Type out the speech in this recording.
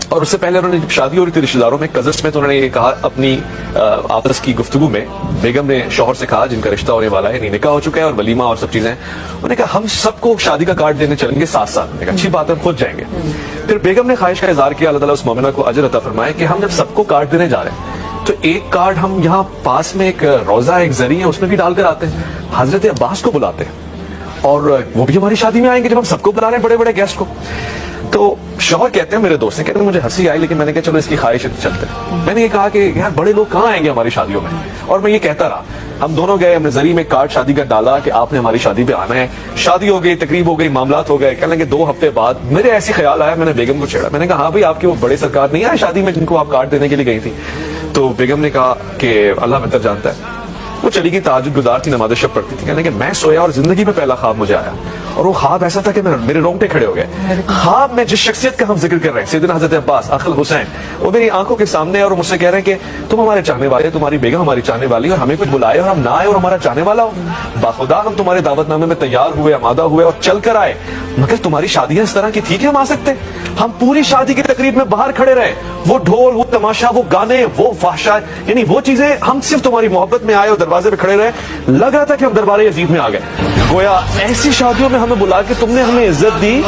اور اس سے پہلے انہوں نے جب شادی ہو رہی تھی رشتے داروں میں کزنس میں، تو انہوں نے یہ کہا اپنی آپس کی گفتگو میں، بیگم نے شوہر سے کہا جن کا رشتہ ہونے والا ہے، نکاح ہو چکا ہے اور ولیمہ اور سب چیزیں، انہوں نے کہا ہم سب کو شادی کا کارڈ دینے چلیں گے ساتھ ساتھ. میں کہا اچھی بات ہے، ہم خود جائیں گے. پھر بیگم نے خواہش کا اظہار کیا، اللہ تعالیٰ اس مومنہ کو اجر عطا فرمائے، کہ ہم جب سب کو کارڈ دینے جا رہے ہیں تو ایک کارڈ ہم یہاں پاس میں ایک روزہ ایک زری ہے اس میں بھی ڈال کر آتے ہیں، حضرت عباس کو بلاتے ہیں اور وہ بھی ہماری شادی میں آئیں گے جب ہم سب کو بلا رہے ہیں بڑے بڑے گیسٹ کو. تو شوہر کہتے ہیں میرے دوست نے، کہتے ہیں مجھے ہنسی آئی لیکن میں نے کہا چلو اس کی خواہش ہے چلتے ہیں. میں نے یہ کہا کہ یار بڑے لوگ کہاں آئیں گے ہماری شادیوں میں، اور میں یہ کہتا رہا. ہم دونوں گئے، ہم نے زری میں کارڈ شادی کا ڈالا کہ آپ نے ہماری شادی پہ آنا ہے. شادی ہو گئی، تقریب ہو گئی، معاملات ہو گئے. کہنے لگے 2 ہفتے بعد میرے ایسی خیال آیا، میں نے بیگم کو چھیڑا. میں نے کہا ہاں بھائی آپ کے وہ بڑے سرکار نہیں آئے شادی میں جن کو آپ کارڈ دینے کے لیے گئی تھی؟ تو بیگم نے کہا کہ اللہ بہتر جانتا ہے. وہ چلی گئی، تہجد گزار تھی، نماز شب پڑھتی تھی. کہنے کہ میں سویا اور زندگی میں پہلا خواب مجھے آیا، اور وہ خواب ایسا تھا کہ میرے رونگٹے کھڑے ہو گئے. خواب میں جس شخصیت کا ہم ذکر کر رہے ہیں، سیدنا حضرت عباس اخ الحسین، وہ میری آنکھوں کے سامنے، اور مجھ سے کہہ رہے ہیں کہ تم ہمارے چاہنے والے، تمہاری بیگم ہماری چاہنے والی، اور ہمیں کچھ بلائے اور ہم نہ آئے اور ہمارا چاہنے والا ہو. باخدا ہم تمہارے دعوت نامے میں تیار ہوئے، آمادہ ہوئے اور چل کر آئے، مگر تمہاری شادیاں اس طرح کی تھی کہ ہم آ سکتے؟ ہم پوری شادی کی تقریب میں باہر کھڑے رہے، وہ ڈھول، وہ تماشا، وہ گانے، وہ فحشا، یعنی وہ چیزیں، ہم صرف تمہاری محبت میں آئے اور دروازے پہ کھڑے رہے. لگ رہا تھا کہ ہم دربار یزید میں آ گئے. گویا ایسی شادیوں میں ہمیں بلا کے تم نے ہمیں عزت دی.